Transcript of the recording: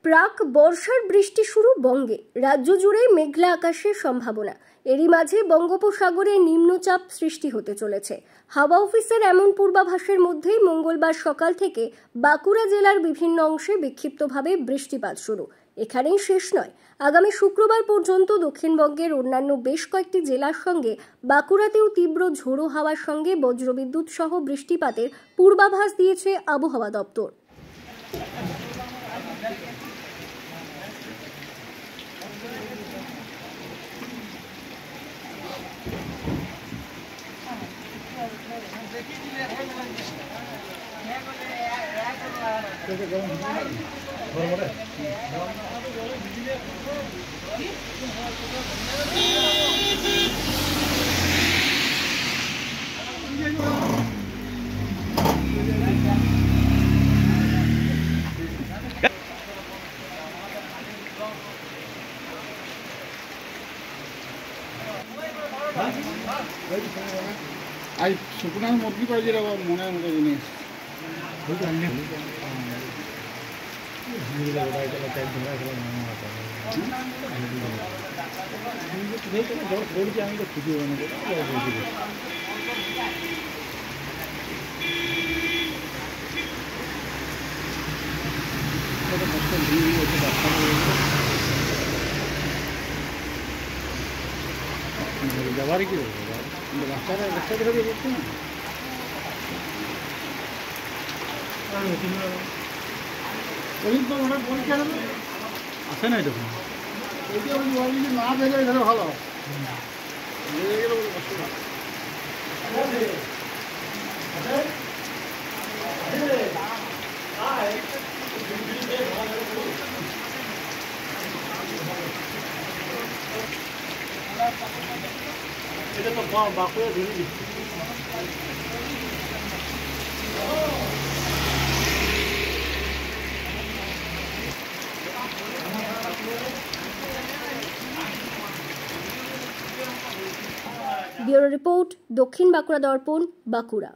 প্রাক বর্ষার বৃষ্টি শুরু বঙ্গে, রাজ্য জুড়ে মেঘলা আকাশের সম্ভাবনা। এরই মাঝে বঙ্গোপসাগরে নিম্নচাপ সৃষ্টি হতে চলেছে। হাওয়া অফিসের এমন পূর্বাভাসের মধ্যেই মঙ্গলবার সকাল থেকে বাঁকুড়া জেলার বিভিন্ন অংশে বিক্ষিপ্তভাবে বৃষ্টিপাত শুরু। এখানেই শেষ নয়, আগামী শুক্রবার পর্যন্ত দক্ষিণবঙ্গের অন্যান্য বেশ কয়েকটি জেলার সঙ্গে বাঁকুড়াতেও তীব্র ঝোড়ো হাওয়ার সঙ্গে বজ্রবিদ্যুৎ সহ বৃষ্টিপাতের পূর্বাভাস দিয়েছে আবহাওয়া দপ্তর। আজ শুকনো মুরগি পাই যেটা মনের মতো জিনিস আমি তো খুঁজে যাবার কি বাচ্চারা করছে না পরীক্ষা আসে না এরকম না বেরোয় এখানে ভালো বেড়ে গেলে এটা তো বাঁকুড়া ধরে দিচ্ছি। ব্যুরো রিপোর্ট, দক্ষিণ বাঁকুড়া দর্পণ, বাঁকুড়া।